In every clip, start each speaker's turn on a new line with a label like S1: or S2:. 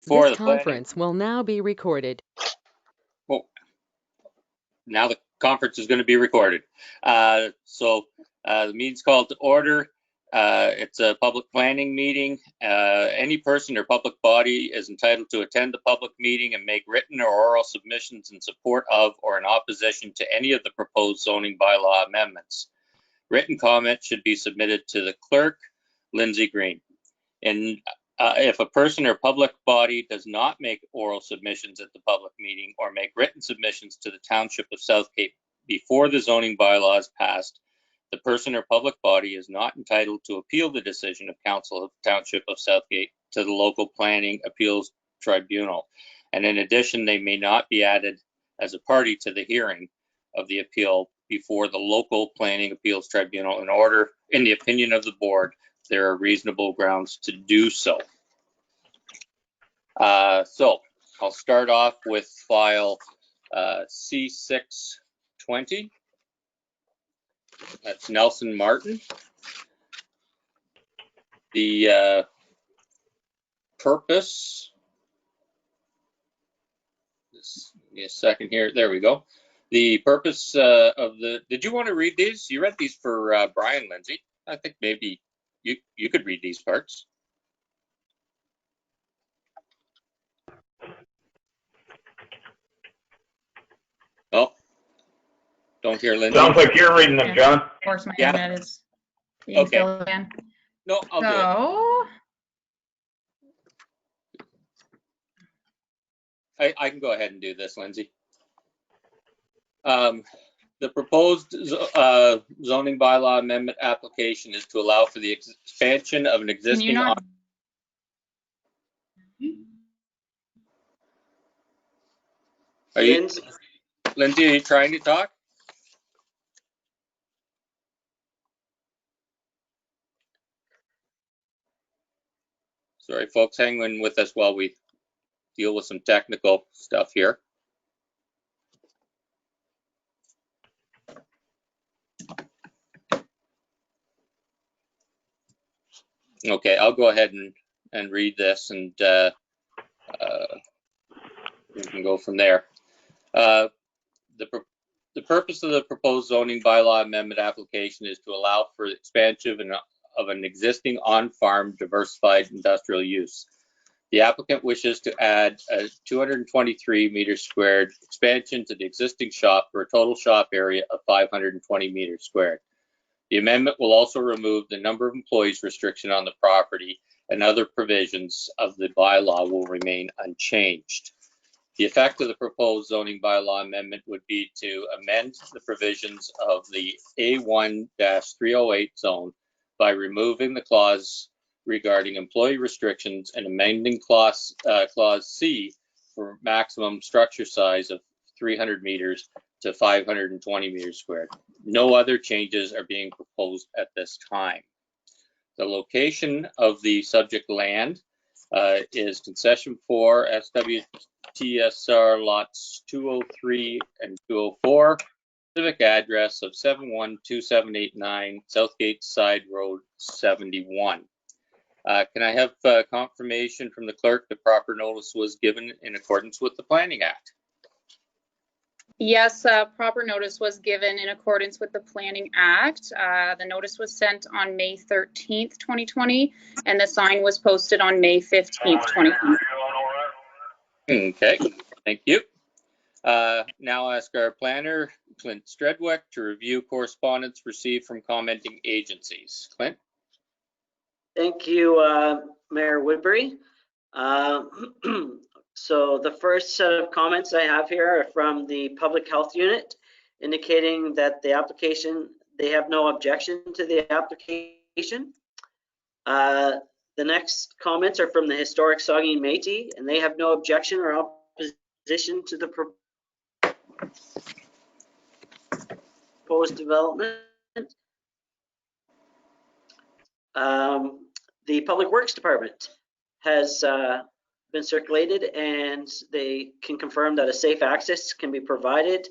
S1: for
S2: This
S1: the planning.
S2: conference will now be recorded.
S1: Well, now the conference is going to be recorded. The meeting's called to order. It's a public planning meeting. Any person or public body is entitled to attend the public meeting and make written or oral submissions in support of or in opposition to any of the proposed zoning bylaw amendments. Written comments should be submitted to the clerk, Lindsay Green. And if a person or public body does not make oral submissions at the public meeting or make written submissions to the Township of Southgate before the zoning bylaw is passed, the person or public body is not entitled to appeal the decision of Council of the Township of Southgate to the local planning appeals tribunal. And in addition, they may not be added as a party to the hearing of the appeal before the local planning appeals tribunal in the opinion of the board, there are reasonable grounds to do so. So I'll start off with file C620. That's Nelson Martin. The purpose, just give me a second here. There we go. The purpose of the, did you want to read these? You read these for Brian, Lindsay. I think maybe you could read these parts. Oh, don't hear Lindsay.
S3: Sounds like you're reading them, John.
S4: Of course, my
S1: Yeah.
S4: internet is being
S1: Okay.
S4: filled in.
S1: No, I'll do it.
S4: So,
S1: I can go ahead and do this, Lindsay. The proposed zoning bylaw amendment application is to allow for the expansion of an
S4: can
S1: existing.
S4: you not?
S1: Are you, Lindsay, are you trying to talk? Sorry, folks, hang in with us while we deal with some technical stuff here. Okay, I'll go ahead and read this, and we can go from there. The purpose of the proposed zoning bylaw amendment application is to allow for expansion of an existing on-farm diversified industrial use. The applicant wishes to add a 223 meters squared expansion to the existing shop for a total shop area of 520 meters squared. The amendment will also remove the number of employees restriction on the property, and other provisions of the bylaw will remain unchanged. The effect of the proposed zoning bylaw amendment would be to amend the provisions of the A1-308 zone by removing the clause regarding employee restrictions and amending clause C for maximum structure size of 300 meters to 520 meters squared. No other changes are being proposed at this time. The location of the subject land is concession 4 SWTSR lots 203 and 204, civic address of 712789 Southgate Side Road 71. Can I have confirmation from the clerk that proper notice was given in accordance with the Planning Act?
S4: Yes, proper notice was given in accordance with the Planning Act. The notice was sent on May 13th, 2020, and the sign was posted on May 15th, 2020.
S1: Okay, thank you. Now ask our planner, Clint Stredwick, to review correspondence received from commenting agencies. Clint?
S5: Thank you, Mayor Woodbury. So the first set of comments I have here are from the Public Health Unit, indicating that the application, they have no objection to the application. The next comments are from the Historic Saugeen Métis, and they have no objection or opposition to the proposed development. The Public Works Department has been circulated, and they can confirm that a safe access can be provided.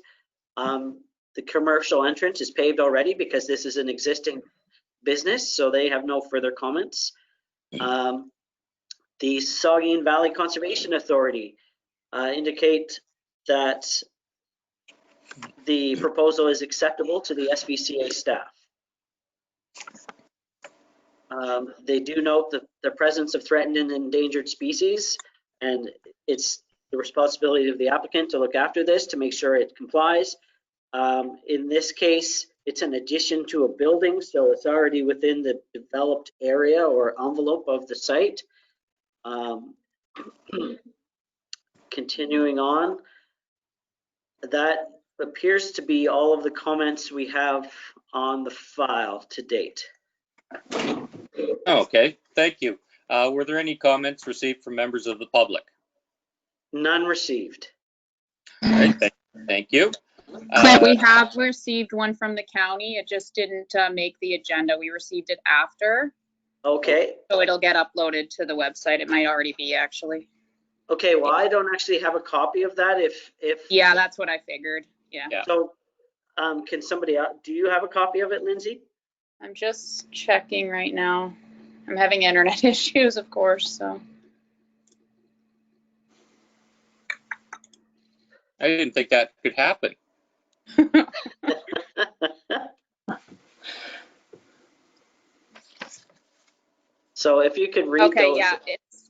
S5: The commercial entrance is paved already because this is an existing business, so they have no further comments. The Saugeen Valley Conservation Authority indicate that the proposal is acceptable to the SVCA staff. They do note the presence of threatened and endangered species, and it's the responsibility of the applicant to look after this to make sure it complies. In this case, it's an addition to a building, so it's already within the developed area or envelope of the site. Continuing on, that appears to be all of the comments we have on the file to date.
S1: Okay, thank you. Were there any comments received from members of the public?
S5: None received.
S1: All right, thank you.
S4: Clint, we have received one from the county. It just didn't make the agenda. We received it after.
S5: Okay.
S4: So it'll get uploaded to the website. It might already be, actually.
S5: Okay, well, I don't actually have a copy of that. If
S4: Yeah, that's what I figured. Yeah.
S5: So, can somebody out? Do you have a copy of it, Lindsay?
S4: I'm just checking right now. I'm having internet issues, of course, so.
S1: I didn't think that could happen.
S5: So if you could read
S4: Okay,
S5: those.
S4: yeah,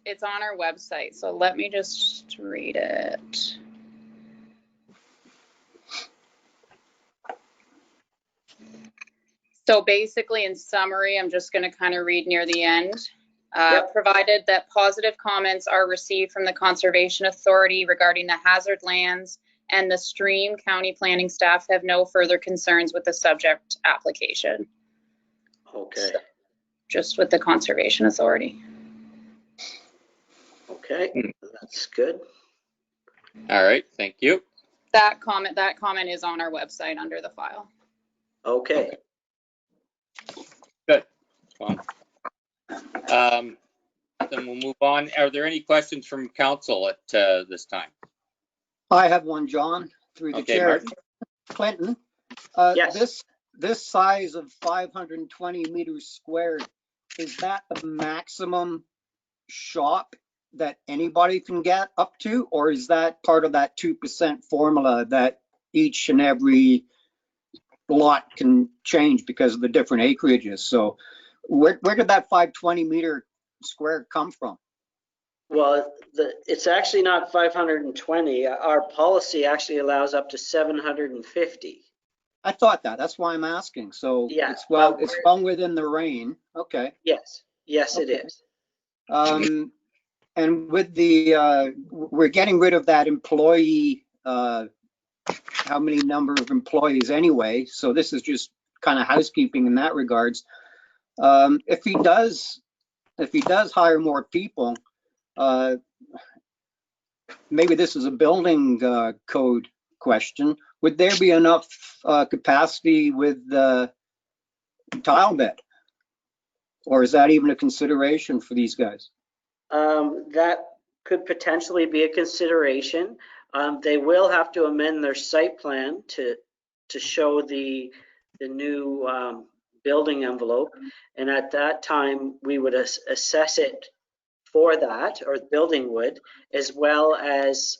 S4: it's on our website, so let me just read it. So basically, in summary, I'm just going to kind of read near the end.
S5: Yep.
S4: Provided that positive comments are received from the Conservation Authority regarding the hazard lands and the stream, county planning staff have no further concerns with the subject application.
S5: Okay.
S4: So, just with the Conservation Authority.
S5: Okay, that's good.
S1: All right, thank you.
S4: That comment is on our website under the file.
S5: Okay.
S1: Good. Well, then we'll move on. Are there any questions from council at this time?
S3: I have one, John, through the
S1: Okay,
S3: chair.
S1: Martin.
S3: Clinton,
S5: Yes.
S3: this size of 520 meters squared, is that the maximum shop that anybody can get up to, or is that part of that 2% formula that each and every lot can change because of the different acreages? So where did that 520 meter square come from?
S5: Well, it's actually not 520. Our policy actually allows up to 750.
S3: I thought that. That's why I'm asking. So
S5: Yeah,
S3: it's well within the range. Okay.
S5: Yes, yes, it
S3: Okay.
S5: is.
S3: And with the, we're getting rid of that employee, how many number of employees anyway. So this is just kind of housekeeping in that regards. If he does hire more people, maybe this is a building code question. Would there be enough capacity with the tile bed? Or is that even a consideration for these guys?
S5: That could potentially be a consideration. They will have to amend their site plan to show the new building envelope, and at that time we would assess it for that, or the building would, as well as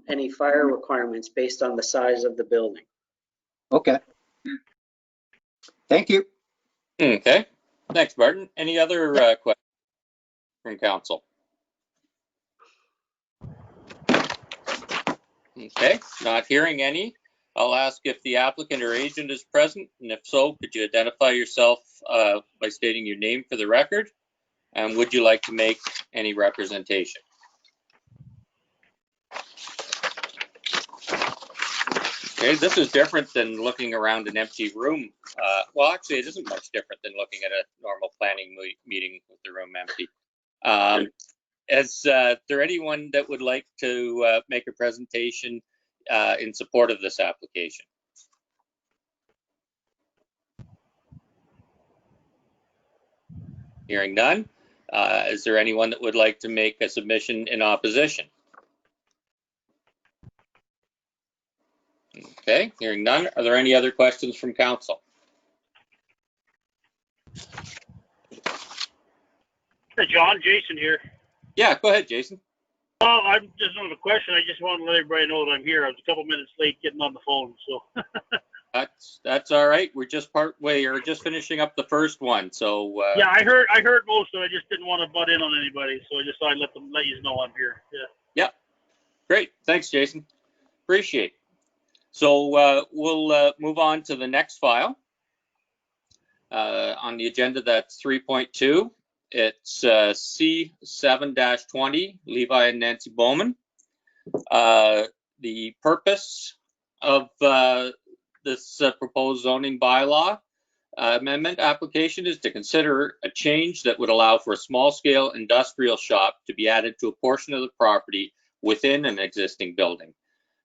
S5: any fire requirements based on the size of the building.
S3: Okay. Thank you.
S1: Okay, thanks, Martin. Any other questions from council? Okay, not hearing any. I'll ask if the applicant or agent is present, and if so, could you identify yourself by stating your name for the record? And would you like to make any representation? Okay, this is different than looking around an empty room. Well, actually, it isn't much different than looking at a normal planning meeting with the room empty. Is there anyone that would like to make a presentation in support of this application? Hearing none. Is there anyone that would like to make a submission in opposition? Okay, hearing none. Are there any other questions from council?
S6: John, Jason here.
S1: Yeah, go ahead, Jason.
S6: Oh, I just don't have a question. I just wanted to let everybody know that I'm here. I was a couple minutes late getting on the phone, so.
S1: That's all right. We're just part way or just finishing up the first one. So
S6: Yeah, I heard most of it. I just didn't want to butt in on anybody, so I just thought I'd let you know I'm here. Yeah.
S1: Great. Thanks, Jason. Appreciate it. So we'll move on to the next file. On the agenda, that's 3.2. It's C7-20, Levi and Nancy Bowman. The purpose of this proposed zoning bylaw amendment application is to consider a change that would allow for a small-scale industrial shop to be added to a portion of the property within an existing building.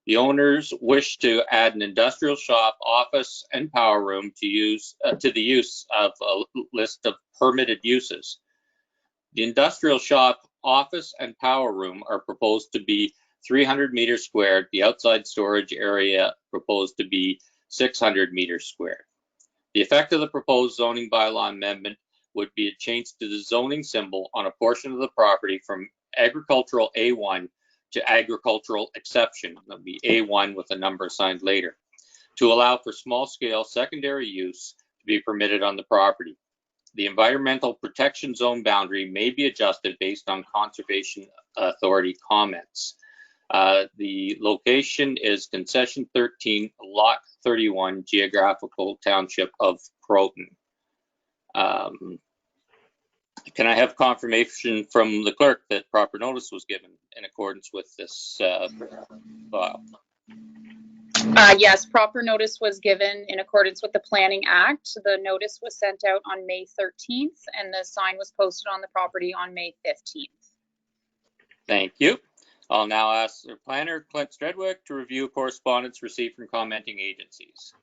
S1: The owners wish to add an industrial shop, office, and power room to the use of a list of permitted uses. The industrial shop, office, and power room are proposed to be 300 meters squared. The outside storage area proposed to be 600 meters squared. The effect of the proposed zoning bylaw amendment would be a change to the zoning symbol on a portion of the property from agricultural A1 to agricultural exception. That'll be A1 with a number assigned later, to allow for small-scale secondary use to be permitted on the property. The environmental protection zone boundary may be adjusted based on Conservation Authority comments. The location is Concession 13, Lot 31, Geographical Township of Croton. Can I have confirmation from the clerk that proper notice was given in accordance with this file?
S4: Yes, proper notice was given in accordance with the Planning Act. The notice was sent out on May 13th and the sign was posted on the property on May 15th.
S1: Thank you. I'll now ask the planner, Clint Stredwick, to review correspondence received from commenting agencies.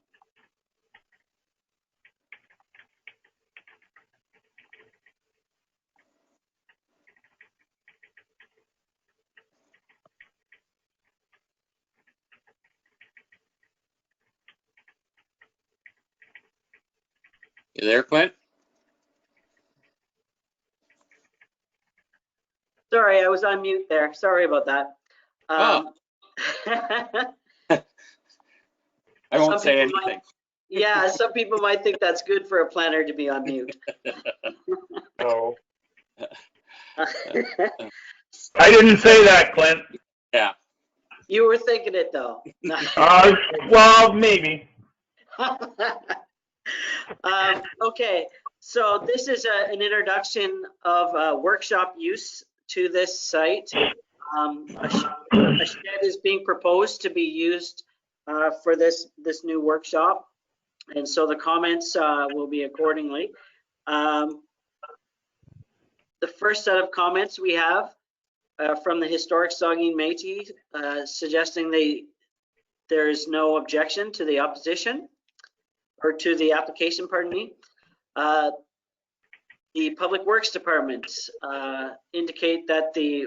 S1: You there, Clint?
S5: Sorry, I was on mute there. Sorry about that.
S1: I won't say anything.
S5: Yeah, some people might think that's good for a planner to be on mute.
S6: No. I didn't say that, Clint.
S1: Yeah.
S5: You were thinking it though.
S6: Well, maybe.
S5: Okay, so this is an introduction of workshop use to this site. A shed is being proposed to be used for this new workshop, and so the comments will be accordingly. The first set of comments we have from the Historic Saugeen Métis suggesting there is no objection to the opposition or to the application, pardon me. The Public Works Department indicate that the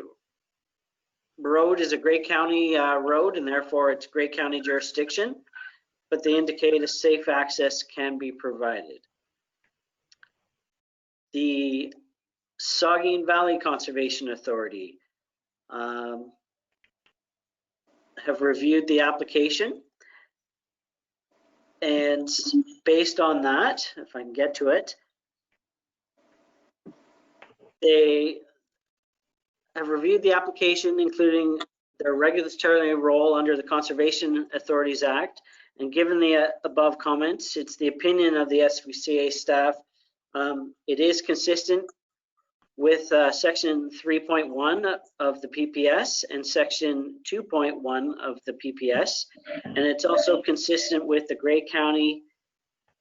S5: road is a Grey County road and therefore it's Grey County jurisdiction, but they indicate a safe access can be provided. The Saugeen Valley Conservation Authority have reviewed the application, and based on that, if I can get to it, they have reviewed the application, including their regulatory role under the Conservation Authorities Act, and given the above comments, it's the opinion of the SVCA staff. It is consistent with section 3.1 of the PPS and section 2.1 of the PPS, and it's also consistent with the Grey County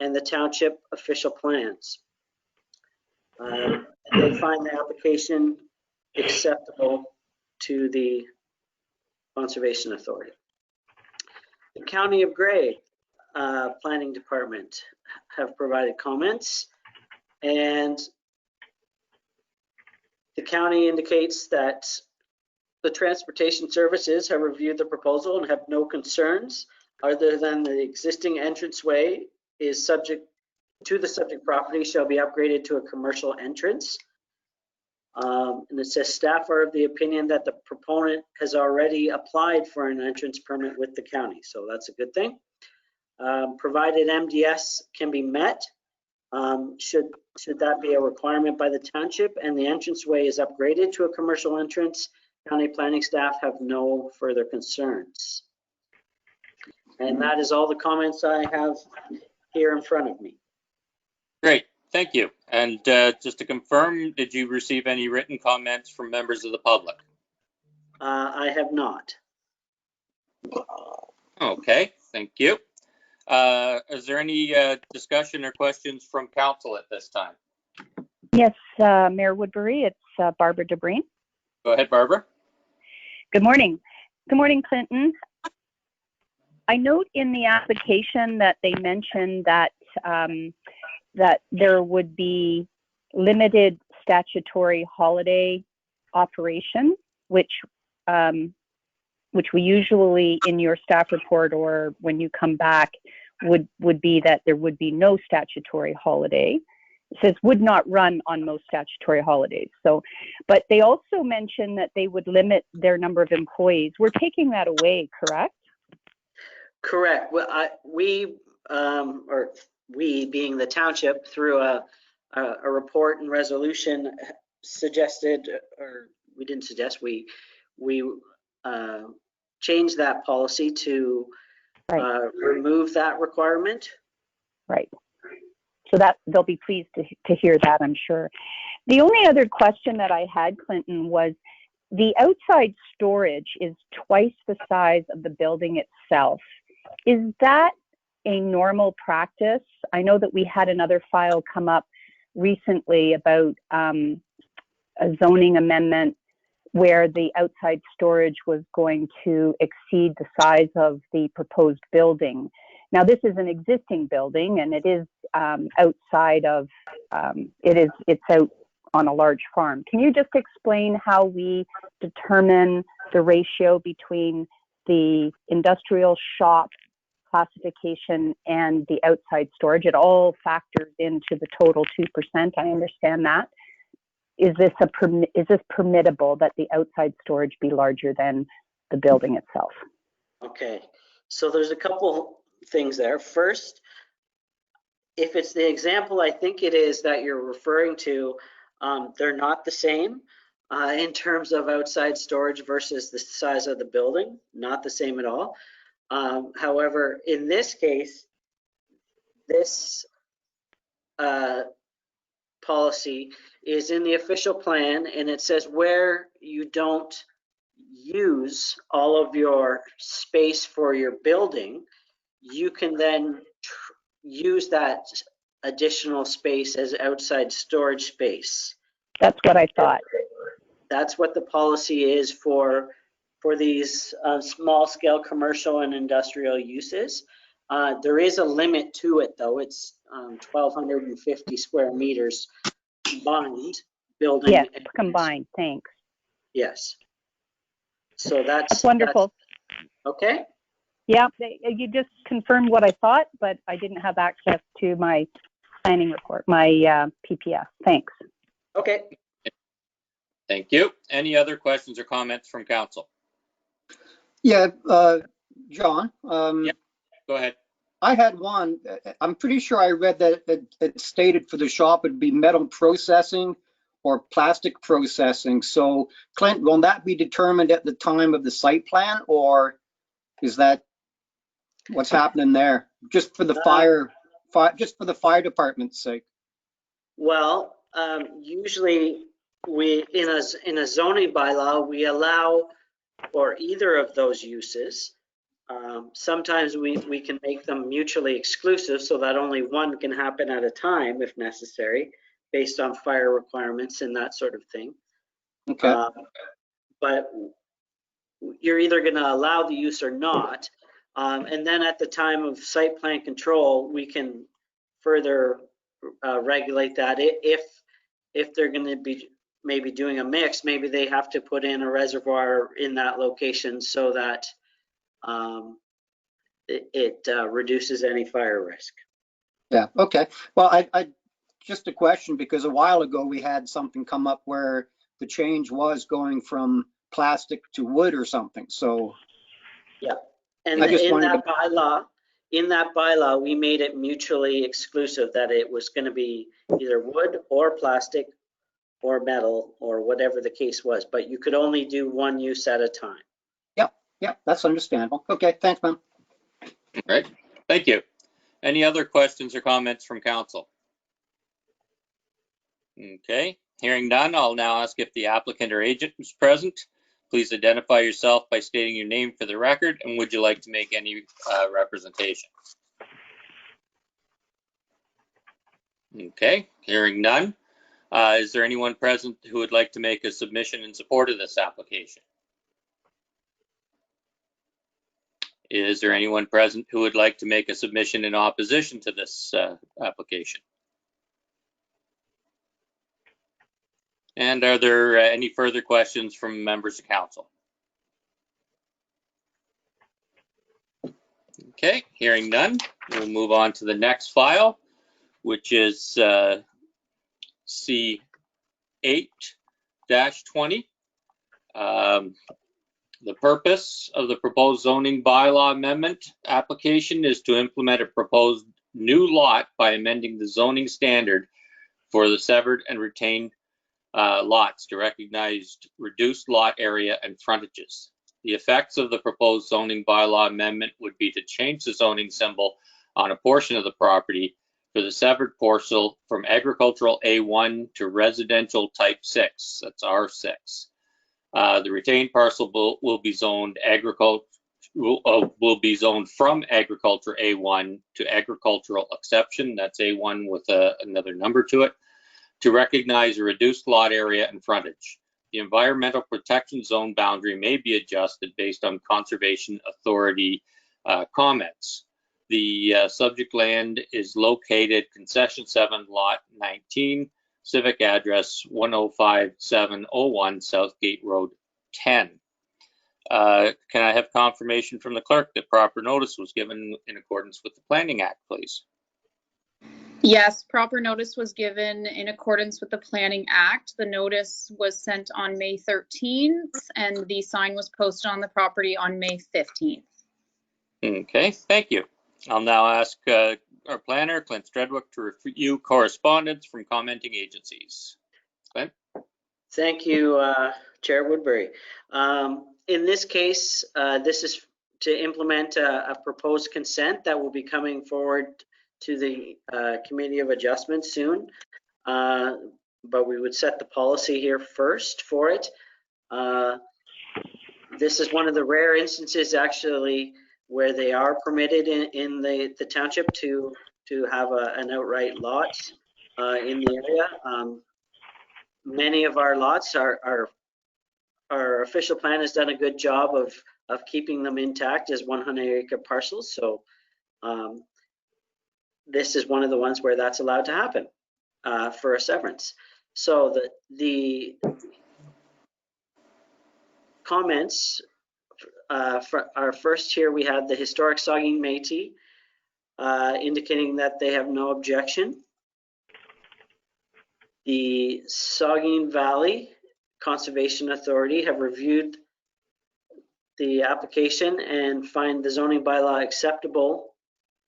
S5: and the township official plans. They find the application acceptable to the Conservation Authority. The County of Grey Planning Department have provided comments, and the county indicates that the transportation services have reviewed the proposal and have no concerns other than the existing entranceway is subject to the subject property shall be upgraded to a commercial entrance. And it says staff are of the opinion that the proponent has already applied for an entrance permit with the county. So that's a good thing. Provided MDS can be met, should that be a requirement by the township and the entranceway is upgraded to a commercial entrance, county planning staff have no further concerns. And that is all the comments I have here in front of me.
S1: Great, thank you. And just to confirm, did you receive any written comments from members of the public?
S5: I have not.
S1: Okay, thank you. Is there any discussion or questions from council at this time?
S7: Yes, Mayor Woodbury, it's Barbara DeBreen.
S1: Go ahead, Barbara.
S7: Good morning. Good morning, Clinton. I note in the application that they mentioned that that there would be limited statutory holiday operation, which we usually in your staff report or when you come back would be that there would be no statutory holiday. It says would not run on most statutory holidays. So, but they also mentioned that they would limit their number of employees. We're taking that away, correct?
S5: Correct. Well, we being the township through a report and resolution suggested, or we didn't suggest, we changed that policy to remove that requirement. Right.
S7: So that they'll be pleased to hear that, I'm sure. The only other question that I had, Clinton, was the outside storage is twice the size of the building itself. Is that a normal practice? I know that we had another file come up recently about a zoning amendment where the outside storage was going to exceed the size of the proposed building. Now, this is an existing building, and it is outside of, it's out on a large farm. Can you just explain how we determine the ratio between the industrial shop classification and the outside storage? It all factors into the total 2%. I understand that. Is this permittable that the outside storage be larger than the building itself?
S5: Okay, so there's a couple things there. First, if it's the example I think it is that you're referring to, they're not the same in terms of outside storage versus the size of the building, not the same at all. However, in this case, this policy is in the official plan, and it says where you don't use all of your space for your building, you can then use that additional space as outside storage space.
S7: That's what I thought.
S5: That's what the policy is for these small scale commercial and industrial uses. There is a limit to it though. It's 1,250 square meters combined building.
S7: Yes, combined, thanks.
S5: Yes. So that's
S7: wonderful.
S5: Okay.
S7: Yeah, you just confirmed what I thought, but I didn't have access to my planning report, my PPS. Thanks.
S5: Okay.
S1: Thank you. Any other questions or comments from council?
S3: Yeah, John.
S1: Yeah, go ahead.
S3: I had one. I'm pretty sure I read that it stated for the shop it'd be metal processing or plastic processing. So, Clint, will that be determined at the time of the site plan, or is that what's happening there? Just for the just for the fire department's sake.
S5: Well, usually we in a zoning bylaw we allow for either of those uses. Sometimes we can make them mutually exclusive so that only one can happen at a time if necessary, based on fire requirements and that sort of thing.
S3: Okay.
S5: But you're either going to allow the use or not. And then at the time of site plan control, we can further regulate that. If they're going to be maybe doing a mix, maybe they have to put in a reservoir in that location so that it reduces any fire risk.
S3: Yeah. Okay. Well, I just a question, because a while ago we had something come up where the change was going from plastic to wood or something. So
S5: Yeah, and
S3: I just
S5: in
S3: wanted
S5: that bylaw, we made it mutually exclusive that it was going to be either wood or plastic or metal or whatever the case was, but you could only do one use at a time.
S3: yeah, that's understandable. Okay, thanks, man.
S1: All right, thank you. Any other questions or comments from council? Okay, hearing none, I'll now ask if the applicant or agent is present. Please identify yourself by stating your name for the record, and would you like to make any representation? Okay, hearing none. Is there anyone present who would like to make a submission in support of this application? Is there anyone present who would like to make a submission in opposition to this application? And are there any further questions from members of council? Okay, hearing none, we'll move on to the next file, which is C8-20. The purpose of the proposed zoning bylaw amendment application is to implement a proposed new lot by amending the zoning standard for the severed and retained lots to recognize reduced lot area and frontages. The effects of the proposed zoning bylaw amendment would be to change the zoning symbol on a portion of the property for the severed parcel from agricultural A1 to residential type 6, that's R6. The retained parcel will be zoned from agriculture A1 to agricultural exception, that's A1 with another number to it, to recognize a reduced lot area and frontage. The environmental protection zone boundary may be adjusted based on conservation authority comments. The subject land is located Concession 7, Lot 19, civic address 105701 Southgate Road 10. Can I have confirmation from the clerk that proper notice was given in accordance with the Planning Act, please?
S4: Yes, proper notice was given in accordance with the Planning Act. The notice was sent on May 13th and the sign was posted on the property on May 15th.
S1: Okay, thank you. I'll now ask our planner, Clint Stredwick, to review correspondence from commenting agencies. Clint?
S5: Thank you, Chair Woodbury. In this case, this is to implement a proposed consent that will be coming forward to the Committee of Adjustment soon, but we would set the policy here first for it. This is one of the rare instances actually where they are permitted in the township to have an outright lot in the area. Many of our lots, our official plan has done a good job of keeping them intact as 100-acre parcels. So this is one of the ones where that's allowed to happen for a severance. So the comments for our first here, we had the Historic Saugeen Métis indicating that they have no objection. The Saugeen Valley Conservation Authority have reviewed the application and find the zoning bylaw acceptable,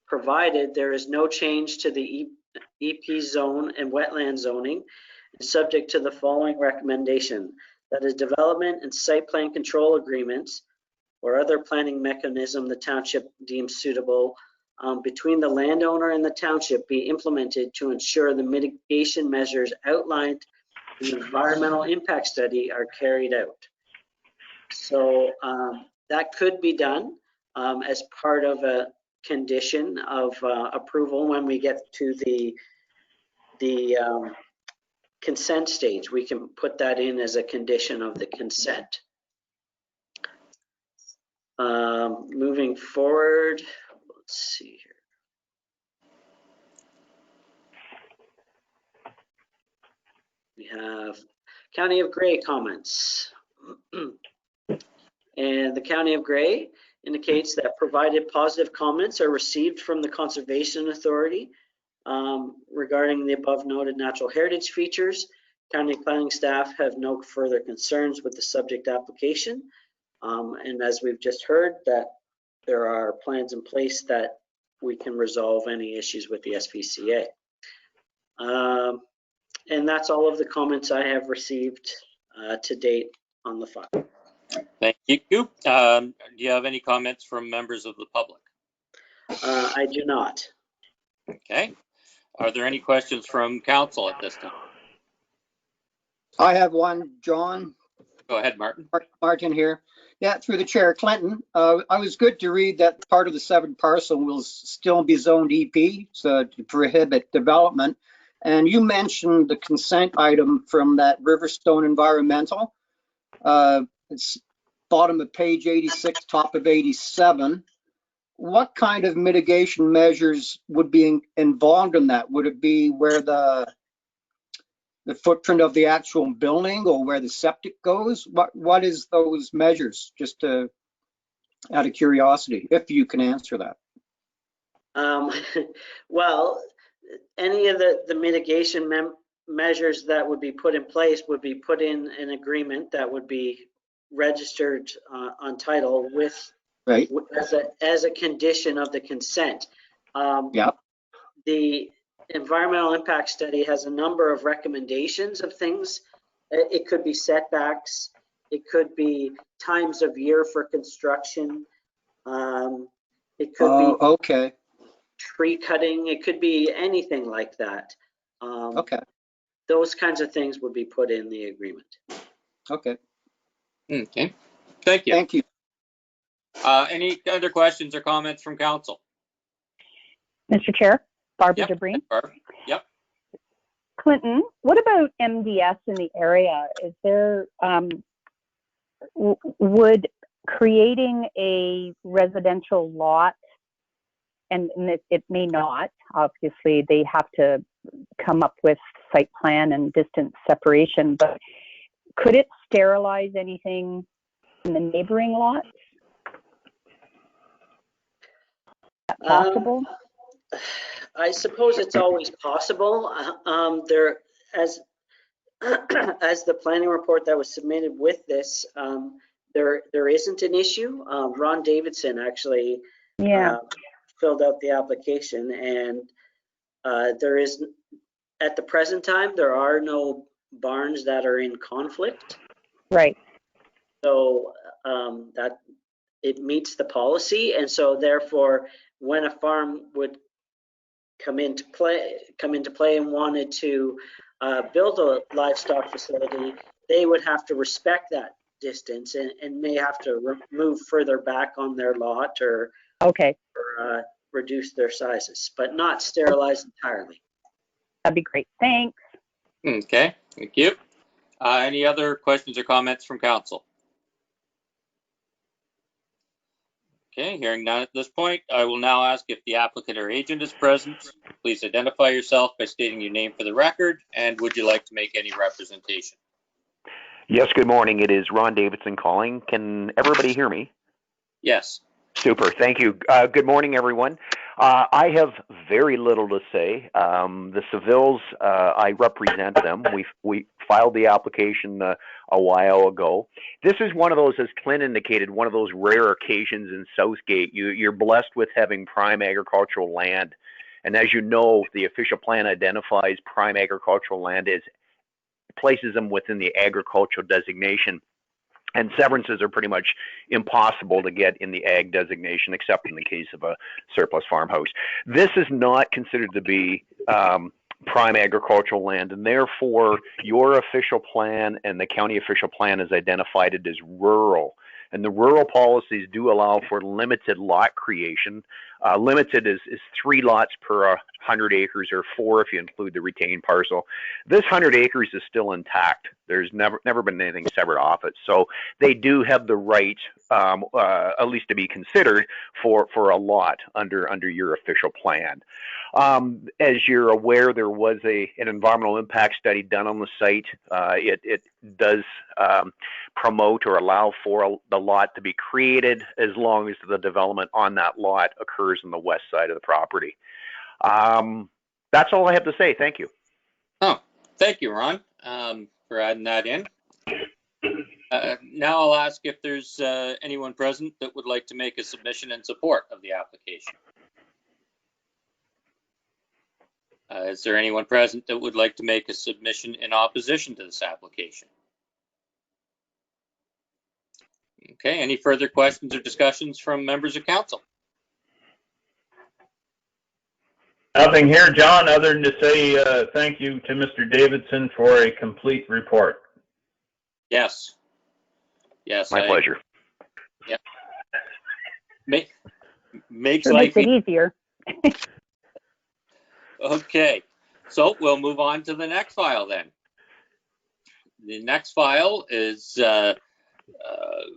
S5: provided there is no change to the EP zone and wetland zoning, and subject to the following recommendation: that is, development and site plan control agreements or other planning mechanism the township deems suitable between the landowner and the township be implemented to ensure the mitigation measures outlined in the environmental impact study are carried out. So that could be done as part of a condition of approval when we get to the consent stage. We can put that in as a condition of the consent. Moving forward, let's see here. We have County of Grey comments. And the County of Grey indicates that provided positive comments are received from the Conservation Authority regarding the above noted natural heritage features, County planning staff have no further concerns with the subject application. And as we've just heard, that there are plans in place that we can resolve any issues with the SPCA. And that's all of the comments I have received to date on the file.
S1: Thank you. Do you have any comments from members of the public?
S5: I do not.
S1: Okay. Are there any questions from council at this time?
S3: I have one, John.
S1: Go ahead, Martin.
S3: Martin here. Yeah, through the chair, Clinton. I was good to read that part of the 7 parcel will still be zoned EP, so to prohibit development. And you mentioned the consent item from that Riverstone Environmental. It's bottom of page 86, top of 87. What kind of mitigation measures would be involved in that? Would it be where the footprint of the actual building or where the septic goes? What is those measures? Just out of curiosity, if you can answer that.
S5: Well, any of the mitigation measures that would be put in place would be put in an agreement that would be registered on title with,
S3: Right.
S5: as a condition of the consent.
S3: Yeah.
S5: The environmental impact study has a number of recommendations of things. It could be setbacks. It could be times of year for construction. It could be
S3: okay.
S5: tree cutting. It could be anything like that.
S3: Okay.
S5: Those kinds of things would be put in the agreement.
S3: Okay.
S1: Okay. Thank you.
S3: Thank you.
S1: Any other questions or comments from council?
S7: Mr. Chair, Barbara
S1: Yep.
S7: DeBreen.
S1: Barb? Yep.
S7: Clinton, what about MDS in the area? Is there, would creating a residential lot, and it may not, obviously they have to come up with site plan and distance separation, but could it sterilize anything in the neighboring lots? Is that possible?
S5: I suppose it's always possible. There, as the planning report that was submitted with this, there isn't an issue. Ron Davidson actually filled out the application, and there is, at the present time, there are no barns that are in conflict.
S7: Right.
S5: So that it meets the policy, and so therefore, when a farm would come into play and wanted to build a livestock facility, they would have to respect that distance and may have to move further back on their lot or reduce their sizes, but not sterilize entirely.
S7: That'd be great. Thanks.
S1: Okay. Thank you. Any other questions or comments from council? Okay, hearing none at this point, I will now ask if the applicant or agent is present. Please identify yourself by stating your name for the record, and would you like to make any representation?
S8: Yes, good morning. It is Ron Davidson calling. Can everybody hear me?
S1: Yes.
S8: Super, thank you. Good morning, everyone. I have very little to say. The Sevilles, I represent them. We filed the application a while ago. This is one of those, as Clint indicated, one of those rare occasions in Southgate. You're blessed with having prime agricultural land. And as you know, the official plan identifies prime agricultural land as places them within the agricultural designation. And severances are pretty much impossible to get in the ag designation, except in the case of a surplus farmhouse. This is not considered to be prime agricultural land, and therefore your official plan and the county official plan has identified it as rural. And the rural policies do allow for limited lot creation. Limited is 3 lots per 100 acres, or 4 if you include the retained parcel. This 100 acres is still intact. There's never been anything severed off it. So they do have the right, at least to be considered for a lot under your official plan. As you're aware, there was an environmental impact study done on the site. It does promote or allow for the lot to be created as long as the development on that lot occurs on the west side of the property. That's all I have to say. Thank you.
S1: Oh, thank you, Ron. for adding that in. Now I'll ask if there's anyone present that would like to make a submission in support of the application. Is there anyone present that would like to make a submission in opposition to this application? Okay, any further questions or discussions from members of council?
S9: Nothing here, John, other than to say thank you to Mr. Davidson for a complete report.
S1: Yes. Yes.
S8: My pleasure.
S1: Yeah. Makes
S7: Sure
S1: life
S7: makes it easier.
S1: Okay, so we'll move on to the next file then. The next file is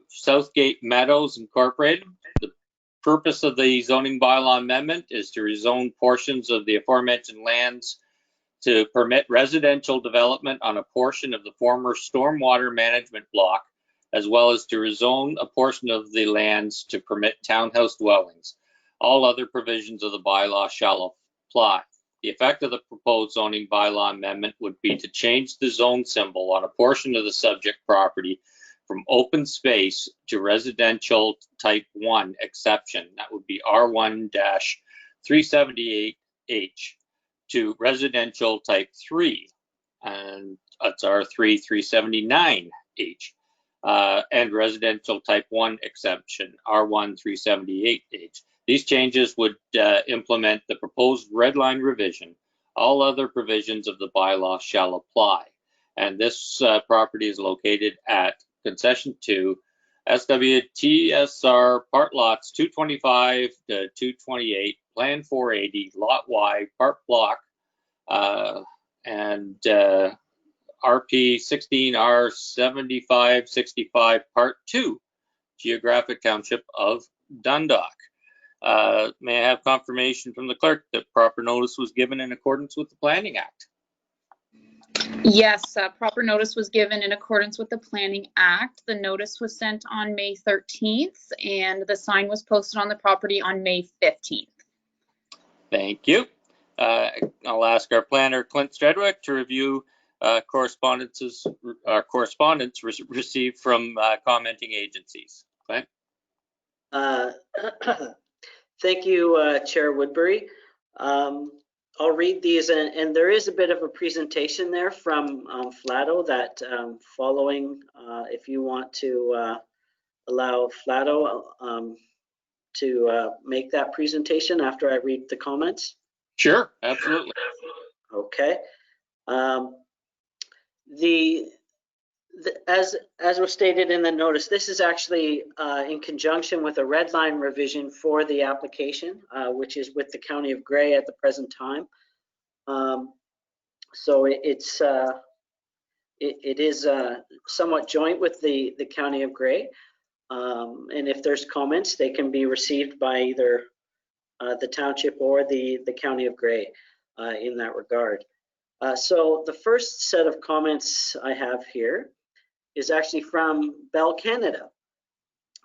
S1: Southgate Meadows Incorporated. The purpose of the zoning bylaw amendment is to rezone portions of the aforementioned lands to permit residential development on a portion of the former stormwater management block, as well as to rezone a portion of the lands to permit townhouse dwellings. All other provisions of the bylaw shall apply. The effect of the proposed zoning bylaw amendment would be to change the zone symbol on a portion of the subject property from open space to residential type 1 exception. That would be R1-378H to residential type 3, and that's R3-379H, and residential type 1 exception, R1-378H. These changes would implement the proposed Redline revision. All other provisions of the bylaw shall apply. And this property is located at Concession 2, SWTSR Part Lots 225 to 228, Plan 480, Lot Y, Part Block, and RP 16R 7565 Part 2, Geographic Township of Dundalk. May I have confirmation from the clerk that proper notice was given in accordance with the Planning Act?
S4: Yes, proper notice was given in accordance with the Planning Act. The notice was sent on May 13th and the sign was posted on the property on May 15th.
S1: Thank you. I'll ask our planner, Clint Stredwick, to review correspondence received from commenting agencies. Clint?
S5: Thank you, Chair Woodbury. I'll read these, and there is a bit of a presentation there from Flato that following, if you want to allow Flato to make that presentation after I read the comments.
S1: Sure, absolutely.
S5: Okay. As was stated in the notice, this is actually in conjunction with a Redline revision for the application, which is with the County of Grey at the present time. So it is somewhat joint with the County of Grey. And if there's comments, they can be received by either the township or the County of Grey in that regard. So the first set of comments I have here is actually from Bell Canada.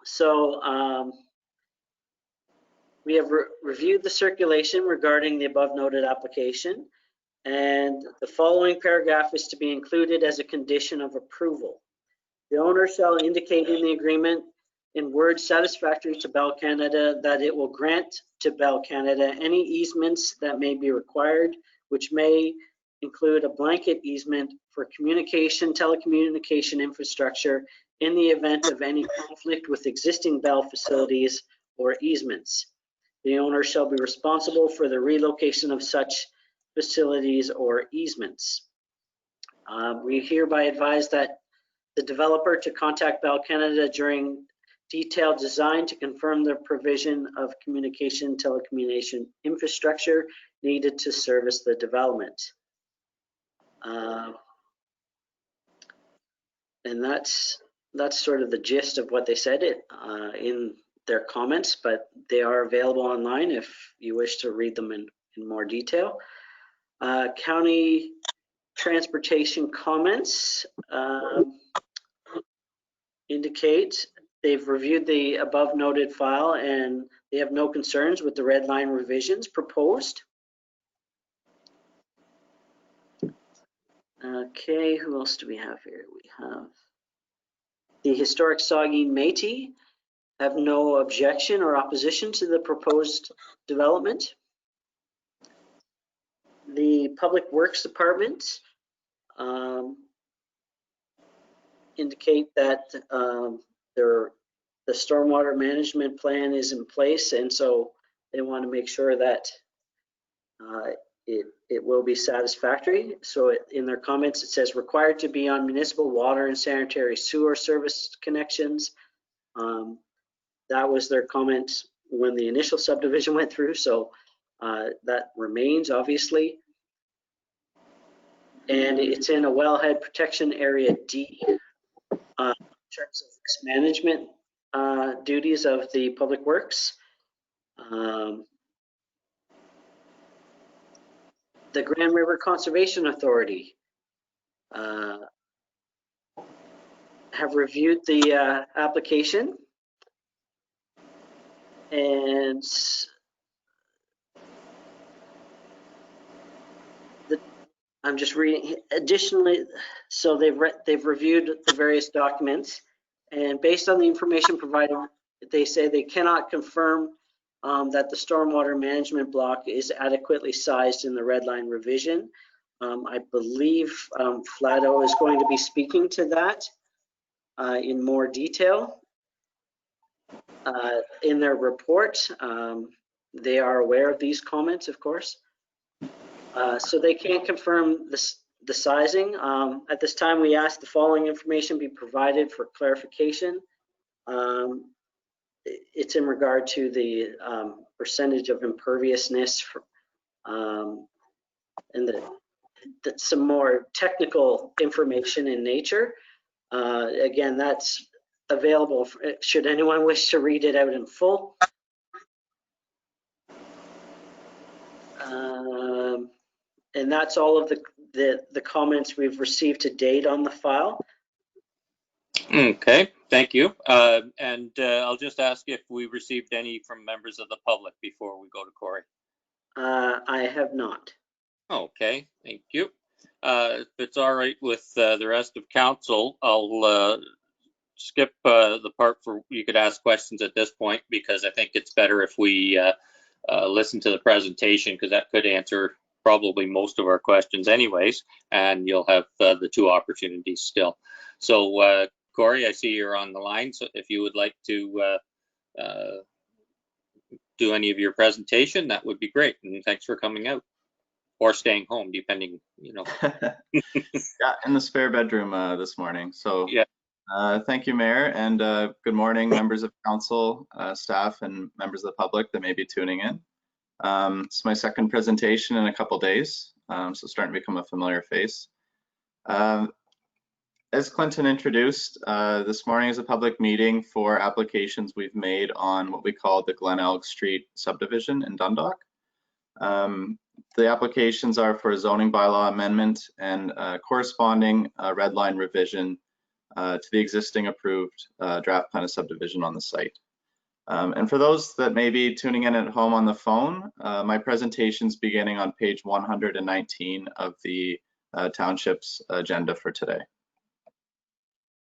S5: So we have reviewed the circulation regarding the above noted application, and the following paragraph is to be included as a condition of approval. The owner shall indicate in the agreement in words satisfactory to Bell Canada that it will grant to Bell Canada any easements that may be required, which may include a blanket easement for communication, telecommunication infrastructure in the event of any conflict with existing Bell facilities or easements. The owner shall be responsible for the relocation of such facilities or easements. We hereby advise that the developer to contact Bell Canada during detailed design to confirm the provision of communication, telecommunication infrastructure needed to service the development. And that's sort of the gist of what they said in their comments, but they are available online if you wish to read them in more detail. County transportation comments indicate they've reviewed the above noted file and they have no concerns with the Redline revisions proposed. Okay, who else do we have here? We have the Historic Saugeen Métis have no objection or opposition to the proposed development. The Public Works Department indicate that the stormwater management plan is in place, and so they want to make sure that it will be satisfactory. So in their comments, it says required to be on municipal water and sanitary sewer service connections. That was their comment when the initial subdivision went through, so that remains, obviously. And it's in a wellhead protection area D in terms of risk management duties of the Public Works. The Grand River Conservation Authority have reviewed the application, and I'm just reading. Additionally, so they've reviewed the various documents, and based on the information provided, they say they cannot confirm that the stormwater management block is adequately sized in the Redline revision. I believe Flato is going to be speaking to that in more detail in their report. They are aware of these comments, of course. So they can't confirm the sizing. At this time, we ask the following information be provided for clarification. It's in regard to the percentage of imperviousness and some more technical information in nature. Again, that's available should anyone wish to read it out in full. And that's all of the comments we've received to date on the file.
S1: Okay, thank you. And I'll just ask if we received any from members of the public before we go to Corey.
S5: I have not.
S1: Okay, thank you. If it's all right with the rest of council, I'll skip the part for you could ask questions at this point, because I think it's better if we listen to the presentation, because that could answer probably most of our questions anyways, and you'll have the two opportunities still. So Corey, I see you're on the line, so if you would like to do any of your presentation, that would be great, and thanks for coming out or staying home, depending, you know.
S10: Yeah, in the spare bedroom this morning. So
S1: yeah.
S10: Thank you, Mayor, and good morning, members of council, staff, and members of the public that may be tuning in. It's my second presentation in a couple days, so starting to become a familiar face. As Clinton introduced, this morning is a public meeting for applications we've made on what we call the Glen Elg Street subdivision in Dundalk. The applications are for a zoning bylaw amendment and corresponding redline revision to the existing approved draft plan of subdivision on the site. And for those that may be tuning in at home on the phone, my presentation's beginning on page 119 of the township's agenda for today.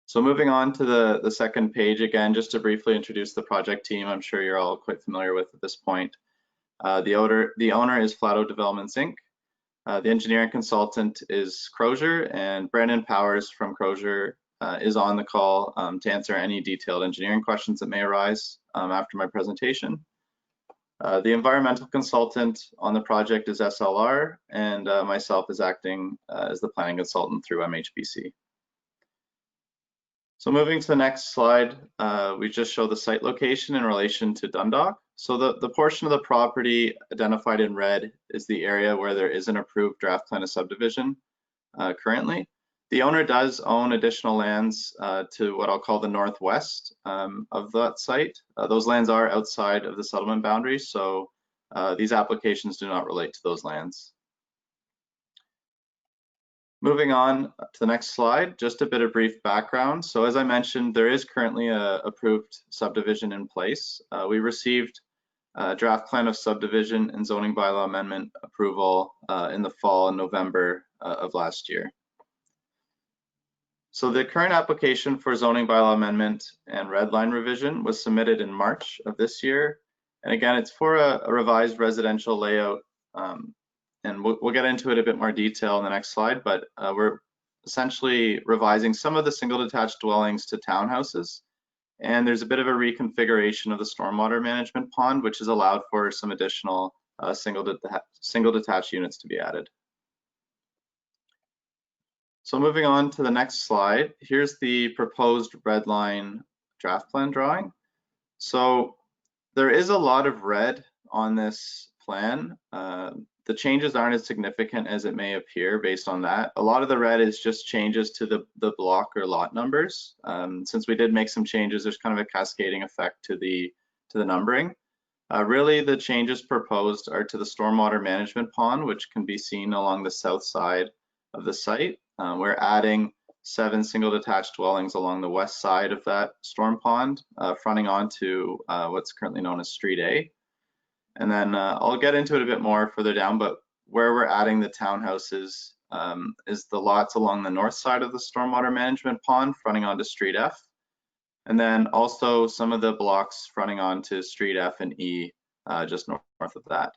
S10: So moving on to the second page, again, just to briefly introduce the project team, I'm sure you're all quite familiar with at this point. The owner is Flato Developments, Inc. The engineering consultant is Crozier, and Brandon Powers from Crozier is on the call to answer any detailed engineering questions that may arise after my presentation. The environmental consultant on the project is SLR, and myself is acting as the planning consultant through MHBC. So moving to the next slide, we just show the site location in relation to Dundalk. So the portion of the property identified in red is the area where there is an approved draft plan of subdivision currently. The owner does own additional lands to what I'll call the northwest of that site. Those lands are outside of the settlement boundaries, so these applications do not relate to those lands. Moving on to the next slide, just a bit of brief background. So as I mentioned, there is currently an approved subdivision in place. We received a draft plan of subdivision and zoning bylaw amendment approval in the fall and November of last year. So the current application for zoning bylaw amendment and redline revision was submitted in March of this year. And again, it's for a revised residential layout. And we'll get into it a bit more detail in the next slide, but we're essentially revising some of the single detached dwellings to townhouses. And there's a bit of a reconfiguration of the stormwater management pond, which has allowed for some additional single detached units to be added. So moving on to the next slide, here's the proposed redline draft plan drawing. So there is a lot of red on this plan. The changes aren't as significant as it may appear based on that. A lot of the red is just changes to the block or lot numbers. Since we did make some changes, there's kind of a cascading effect to the numbering. Really, the changes proposed are to the stormwater management pond, which can be seen along the south side of the site. We're adding 7 single detached dwellings along the west side of that storm pond, fronting onto what's currently known as Street A. And then I'll get into it a bit more further down, but where we're adding the townhouses is the lots along the north side of the stormwater management pond, fronting onto Street F. And then also some of the blocks fronting onto Street F and E, just north of that.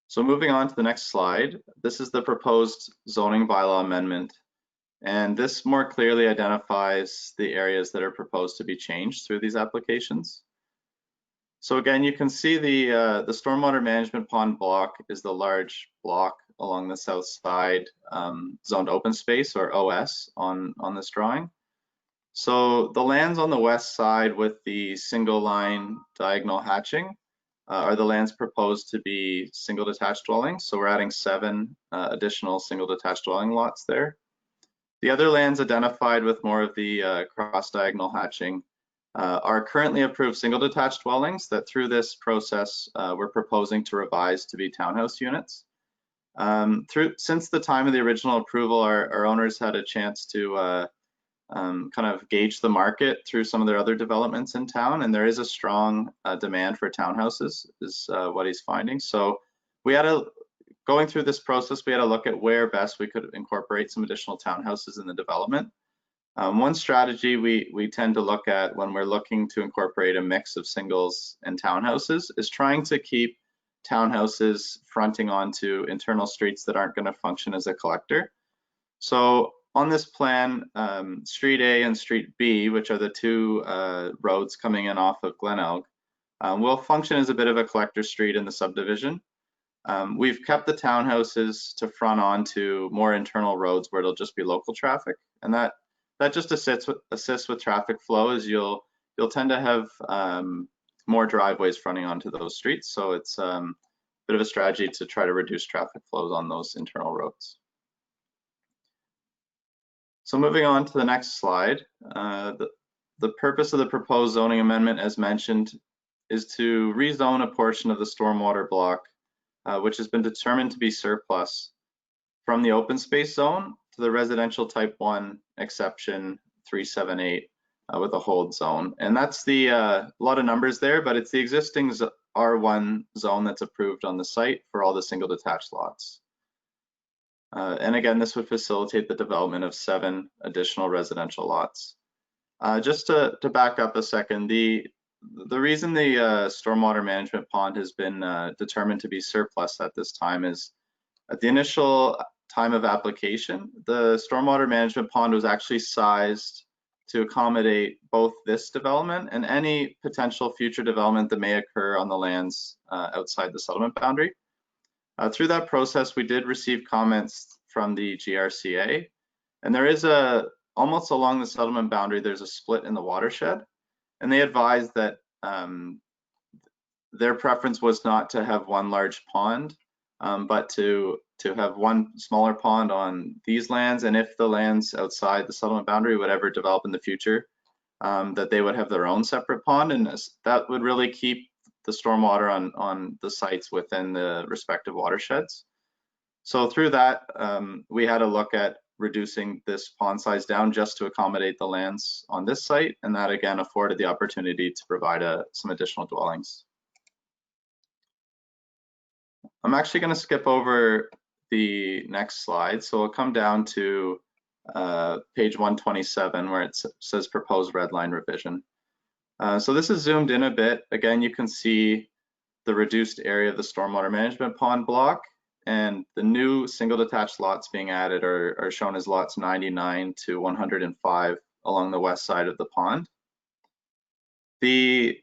S10: So moving on to the next slide, this is the proposed zoning bylaw amendment. And this more clearly identifies the areas that are proposed to be changed through these applications. So again, you can see the stormwater management pond block is the large block along the south side, zoned open space, or OS, on this drawing. So the lands on the west side with the single line diagonal hatching are the lands proposed to be single detached dwellings. So we're adding 7 additional single detached dwelling lots there. The other lands identified with more of the cross diagonal hatching are currently approved single detached dwellings that through this process we're proposing to revise to be townhouse units. Since the time of the original approval, our owners had a chance to kind of gauge the market through some of their other developments in town, and there is a strong demand for townhouses is what he's finding. So we had going through this process, we had to look at where best we could incorporate some additional townhouses in the development. One strategy we tend to look at when we're looking to incorporate a mix of singles and townhouses is trying to keep townhouses fronting onto internal streets that aren't going to function as a collector. So on this plan, Street A and Street B, which are the 2 roads coming in off of Glenelg, will function as a bit of a collector street in the subdivision. We've kept the townhouses to front onto more internal roads where it'll just be local traffic, and that just assists with traffic flow, as you'll tend to have more driveways fronting onto those streets. So it's a bit of a strategy to try to reduce traffic flows on those internal roads. So moving on to the next slide, the purpose of the proposed zoning amendment, as mentioned, is to rezone a portion of the stormwater block, which has been determined to be surplus, from the open space zone to the residential type 1 exception 378 with a hold zone. And that's a lot of numbers there, but it's the existing R1 zone that's approved on the site for all the single detached lots. And again, this would facilitate the development of 7 additional residential lots. Just to back up a second, the reason the stormwater management pond has been determined to be surplus at this time is at the initial time of application, the stormwater management pond was actually sized to accommodate both this development and any potential future development that may occur on the lands outside the settlement boundary. Through that process, we did receive comments from the GRCA, and there is almost along the settlement boundary, there's a split in the watershed, and they advised that their preference was not to have one large pond, but to have one smaller pond on these lands, and if the lands outside the settlement boundary would ever develop in the future, that they would have their own separate pond, and that would really keep the stormwater on the sites within the respective watersheds. So through that, we had to look at reducing this pond size down just to accommodate the lands on this site, and that again afforded the opportunity to provide some additional dwellings. I'm actually going to skip over the next slide, so I'll come down to page 127, where it says proposed redline revision. So this is zoomed in a bit. Again, you can see the reduced area of the stormwater management pond block, and the new single detached lots being added are shown as lots 99 to 105 along the west side of the pond. The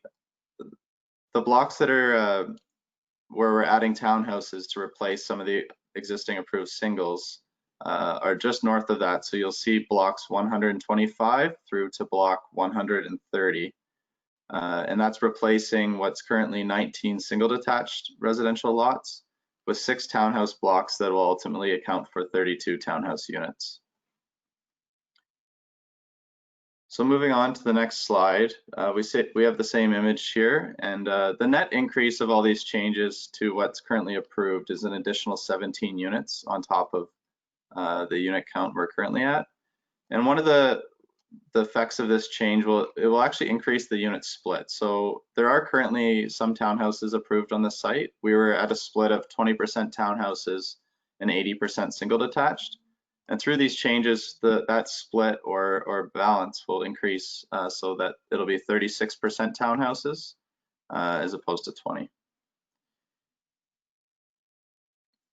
S10: blocks that are where we're adding townhouses to replace some of the existing approved singles are just north of that. So you'll see blocks 125 through to block 130. And that's replacing what's currently 19 single detached residential lots with 6 townhouse blocks that will ultimately account for 32 townhouse units. So moving on to the next slide, we have the same image here, and the net increase of all these changes to what's currently approved is an additional 17 units on top of the unit count we're currently at. And one of the effects of this change will actually increase the unit split. So there are currently some townhouses approved on the site. We were at a split of 20% townhouses and 80% single detached. And through these changes, that split or balance will increase so that it'll be 36% townhouses as opposed to 20.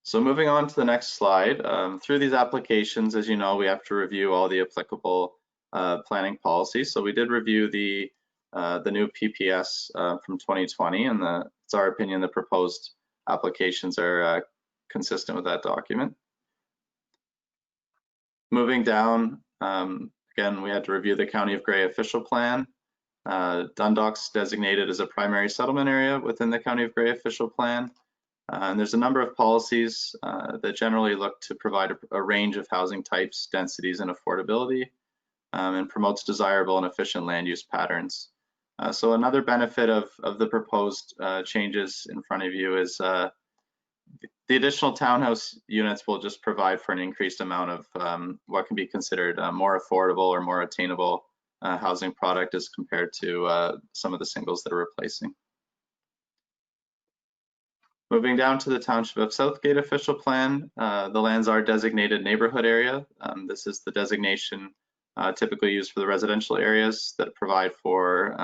S10: So moving on to the next slide, through these applications, as you know, we have to review all the applicable planning policies. So we did review the new PPS from 2020, and it's our opinion the proposed applications are consistent with that document. Moving down, again, we had to review the County of Grey official plan. Dundalk's designated as a primary settlement area within the County of Grey official plan. And there's a number of policies that generally look to provide a range of housing types, densities, and affordability, and promotes desirable and efficient land use patterns. So another benefit of the proposed changes in front of you is the additional townhouse units will just provide for an increased amount of what can be considered a more affordable or more attainable housing product as compared to some of the singles that are replacing. Moving down to the Township of Southgate official plan, the lands are designated neighborhood area. This is the designation typically used for the residential areas that provide for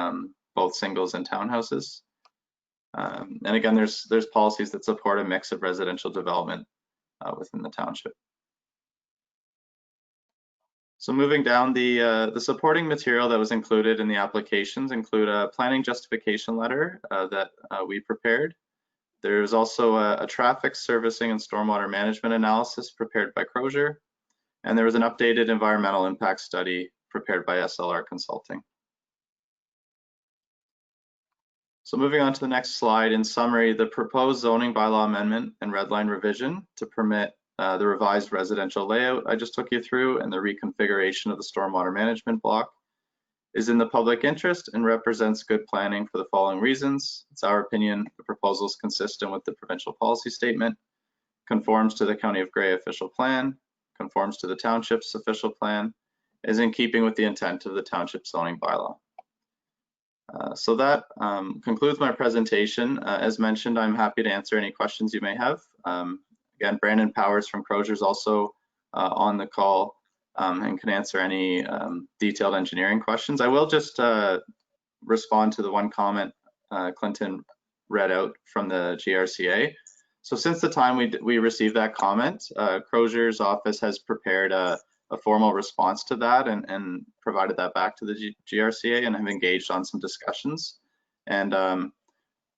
S10: both singles and townhouses. And again, there's policies that support a mix of residential development within the township. So moving down, the supporting material that was included in the applications include a planning justification letter that we prepared. There's also a traffic servicing and stormwater management analysis prepared by Crozier, and there was an updated environmental impact study prepared by SLR Consulting. So moving on to the next slide, in summary, the proposed zoning bylaw amendment and redline revision to permit the revised residential layout I just took you through and the reconfiguration of the stormwater management block is in the public interest and represents good planning for the following reasons. It's our opinion the proposal is consistent with the provincial policy statement, conforms to the County of Grey official plan, conforms to the township's official plan, is in keeping with the intent of the township zoning bylaw. So that concludes my presentation. As mentioned, I'm happy to answer any questions you may have. Again, Brandon Powers from Crozier is also on the call and can answer any detailed engineering questions. I will just respond to the one comment Clinton read out from the GRCA. So since the time we received that comment, Crozier's office has prepared a formal response to that and provided that back to the GRCA and have engaged on some discussions. And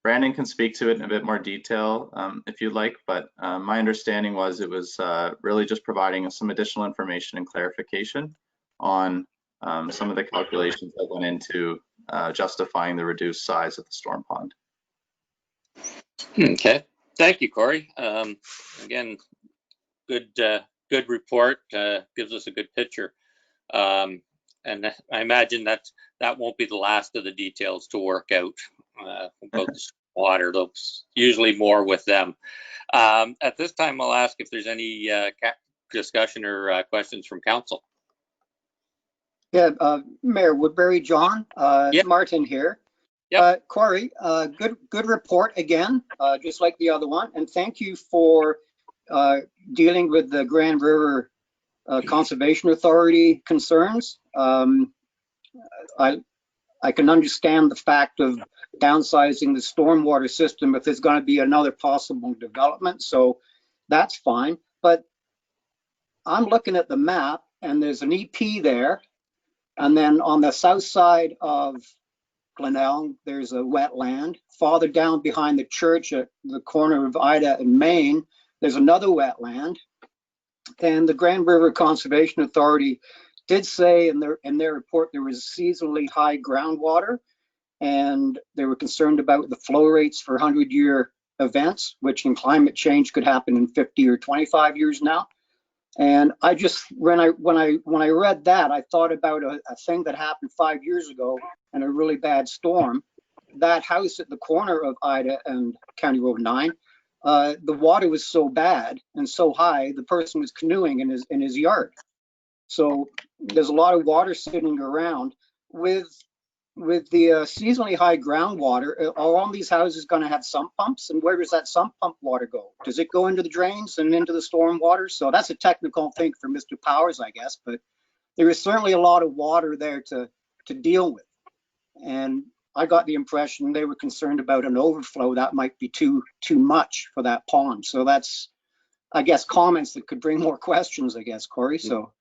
S10: Brandon can speak to it in a bit more detail if you'd like, but my understanding was it was really just providing some additional information and clarification on some of the calculations that went into justifying the reduced size of the storm pond.
S1: Okay, thank you, Corey. Again, good report, gives us a good picture. And I imagine that won't be the last of the details to work out about the water. There's usually more with them. At this time, I'll ask if there's any discussion or questions from council.
S3: Yeah, Mayor Woodbury, John,
S1: Yep.
S3: Martin here.
S1: Yep.
S3: Corey, good report again, just like the other one. And thank you for dealing with the Grand River Conservation Authority concerns. I can understand the fact of downsizing the stormwater system if there's going to be another possible development, so that's fine. But I'm looking at the map, and there's an EP there, and then on the south side of Glenelg, there's a wetland. Farther down behind the church at the corner of Ida and Main, there's another wetland. And the Grand River Conservation Authority did say in their report there was seasonally high groundwater, and they were concerned about the flow rates for 100-year events, which in climate change could happen in 50 or 25 years now. And I just, when I read that, I thought about a thing that happened 5 years ago in a really bad storm. That house at the corner of Ida and County Road 9, the water was so bad and so high, the person was canoeing in his yard. So there's a lot of water sitting around. With the seasonally high groundwater, are all these houses going to have sump pumps? And where does that sump pump water go? Does it go into the drains and into the storm water? So that's a technical thing for Mr. Powers, I guess, but there is certainly a lot of water there to deal with. And I got the impression they were concerned about an overflow that might be too much for that pond. So that's, I guess, comments that could bring more questions, I guess, Corey. So.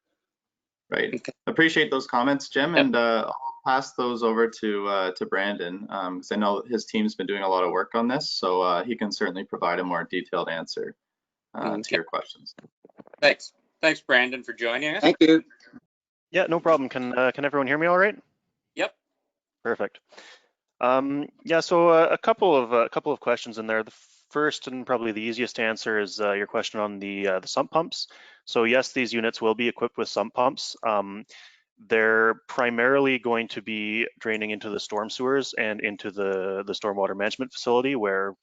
S10: Right. Appreciate those comments, Jim, and I'll pass those over to Brandon, because I know his team's been doing a lot of work on this, so he can certainly provide a more detailed answer to your questions.
S1: Thanks. Thanks, Brandon, for joining us.
S3: Thank you.
S11: Yeah, no problem. Can everyone hear me all right?
S1: Yep.
S11: Perfect. Yeah, so a couple of questions in there. The first and probably the easiest answer is your question on the sump pumps. So yes, these units will be equipped with sump pumps. They're primarily going to be draining into the storm sewers and into the stormwater management facility where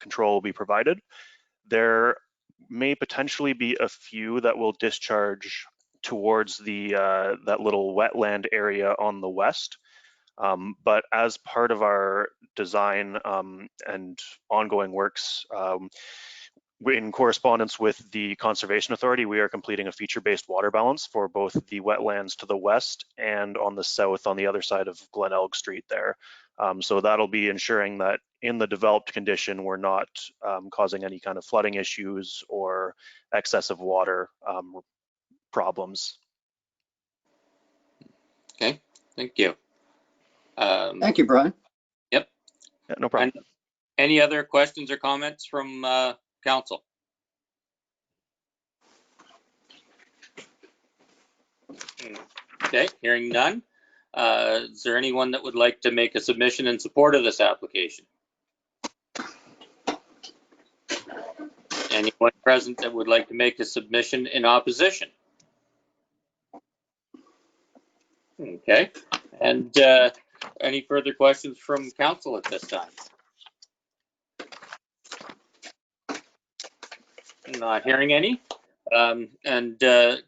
S11: control will be provided. There may potentially be a few that will discharge towards the that little wetland area on the west. But as part of our design and ongoing works, in correspondence with the Conservation Authority, we are completing a feature-based water balance for both the wetlands to the west and on the south on the other side of Glenelg Street there. So that'll be ensuring that in the developed condition, we're not causing any kind of flooding issues or excessive water problems.
S1: Okay, thank you.
S3: Thank you, Brian.
S1: Yep.
S11: Yeah, no problem.
S1: And any other questions or comments from council? Okay, hearing none. Is there anyone that would like to make a submission in support of this application? Anyone present that would like to make a submission in opposition? Okay, and any further questions from council at this time? Not hearing any. And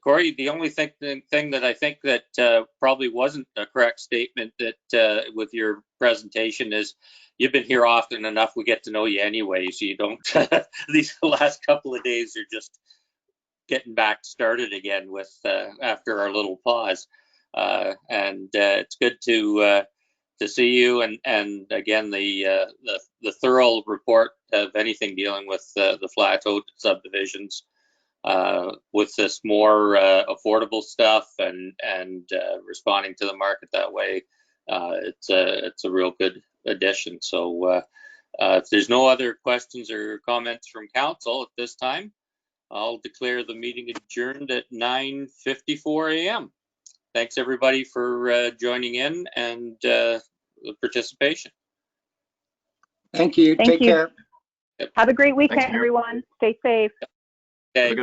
S1: Corey, the only thing that I think that probably wasn't a correct statement that with your presentation is you've been here often enough, we get to know you anyway, so you don't, these last couple of days are just getting back started again with after our little pause. And it's good to see you, and again the thorough report of anything dealing with the Flathead subdivisions with this more affordable stuff and responding to the market that way. It's a real good addition. So if there's no other questions or comments from council at this time, I'll declare the meeting adjourned at 9:54 a.m. Thanks everybody for joining in and the participation.
S3: Thank you. Take care.
S7: Have a great weekend,
S10: Thanks,
S7: everyone. Stay safe.
S1: Okay.